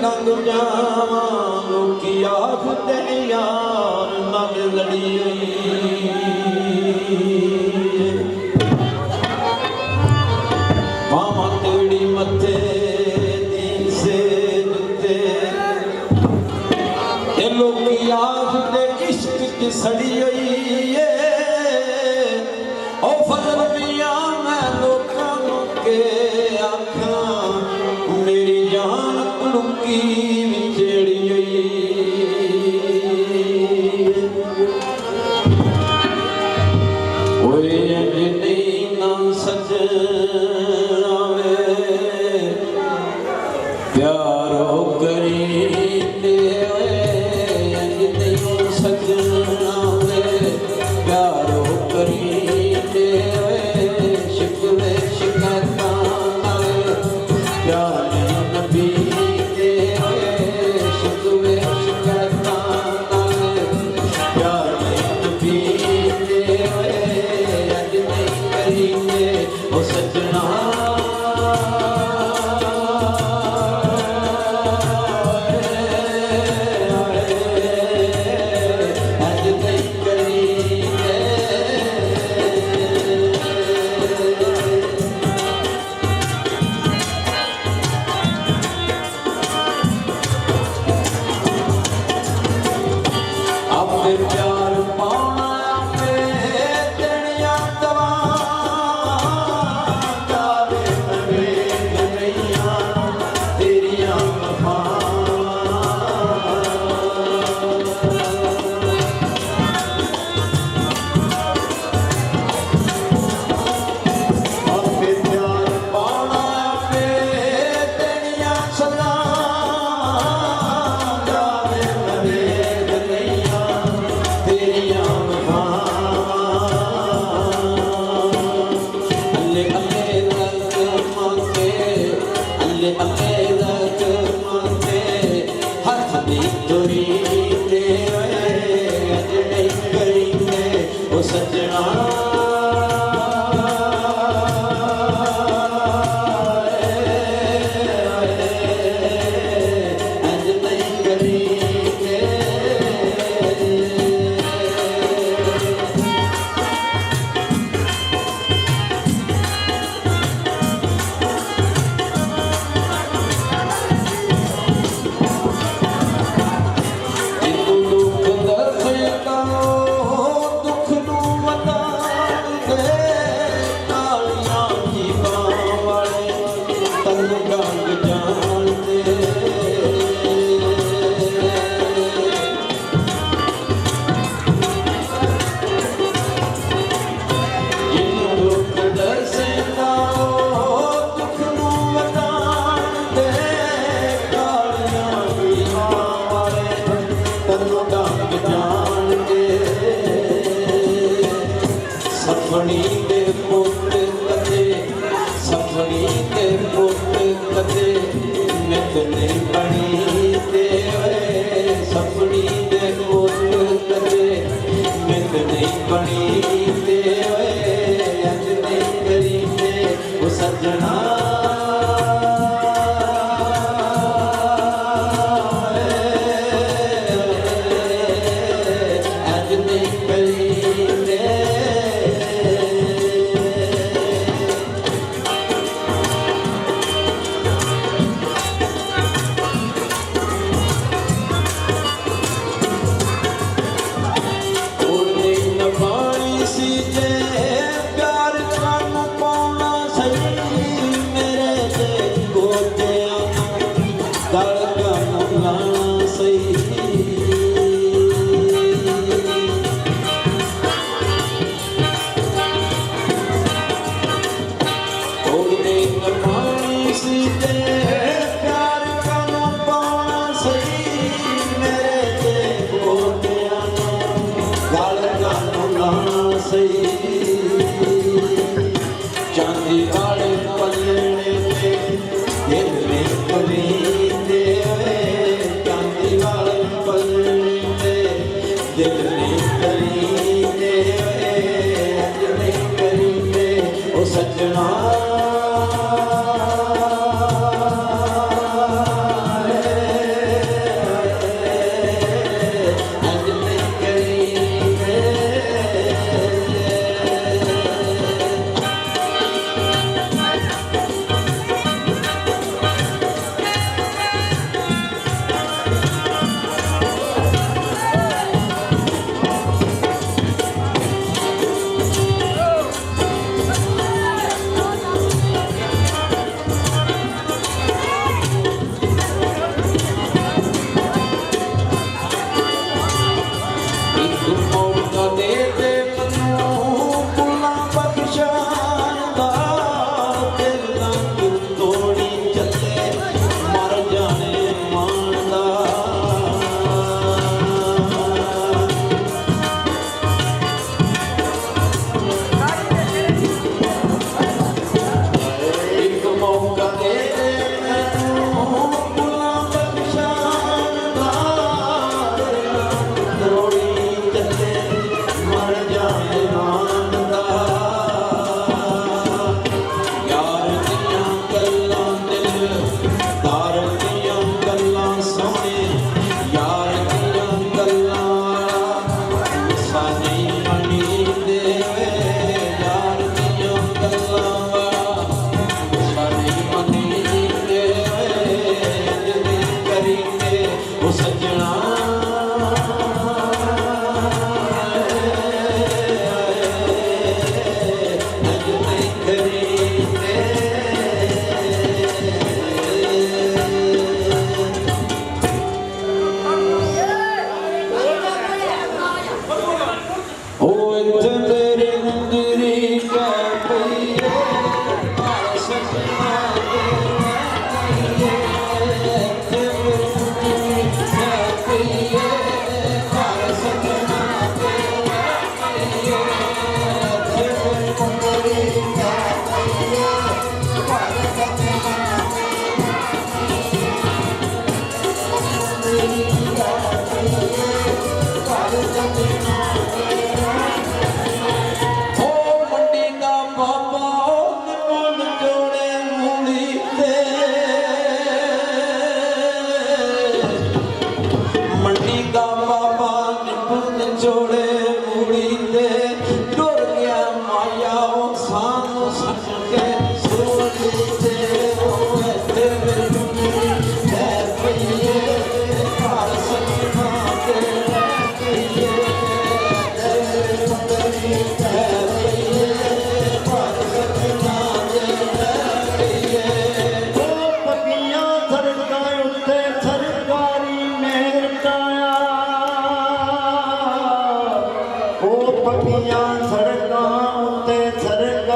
लंघ जावा लोकी आखदे यार नाल लड़ी मामा तेड़ी मथे दीन से जुते ए लोकी आखदे इश्क की सड़ी हुई ओ फजल मिया मैं लोकां के आखा मेरी जान लुकी विछड़ी हुई ओए अज नहीं ना सजना वे प्यारो करी दे अज नहीं सजना वे प्यारो करी दे शिकवे शिकायतां प्यार नबी दे शिकवे शिकायतां प्यार नबी दे अज नहीं करींदे ओ सजना प्यार पाना देनिया दवा जावे नवेद नैया तेरिया वफा अपने प्यार पाना देनिया सदा जावे नवेद नैया तेरिया वफा अल्ले अल्ले रख मांगे अल्ले अल्ले रख मांगे हथ दी तुरी दे अज नहीं करींदे ओ सजना अज नहीं करींदे सफनी के पुत कदे सफनी के पुत कदे नित नहीं बनी ते सफनी के पुत कदे नित नहीं बनी ते अज नहीं करी ते वो सजना अज नहीं करी प्यार कन पाना सही मेरे दे गोटियां गल कन लाना सही थोड़े पानी सी प्यार कन पाना सही मेरे दे गोटियां गल कन लाना सही चांदी वाले पलड़े में दिल में कली दे ਚੋੜੇ ਮੂੜੀ ਤੇ ਡੁਰ ਗਿਆ ਮਾਇਆ ਉਹ ਸਾਨੂੰ ਸੱਚ ਕੇ ਸੋਲੀ ਤੇ ਉਹ ਇੱਥੇ ਮੈਨੂੰ ਲੈ ਪਈਏ ਘਰ ਸੱਚਾ ਤੇ ਲੈ ਪਈਏ ਲੈ ਪਈਏ ਘਰ ਸੱਚਾ ਤੇ ਲੈ ਪਈਏ ਉਹ ਪੱਕੀਆਂ ਸੜਕਾਂ ਉੱਤੇ ਸਰਕਾਰੀ ਮਿਹਰ ਕਾਇਆ ਉਹ ਪੱਕੀਆਂ ਸੜਕਾਂ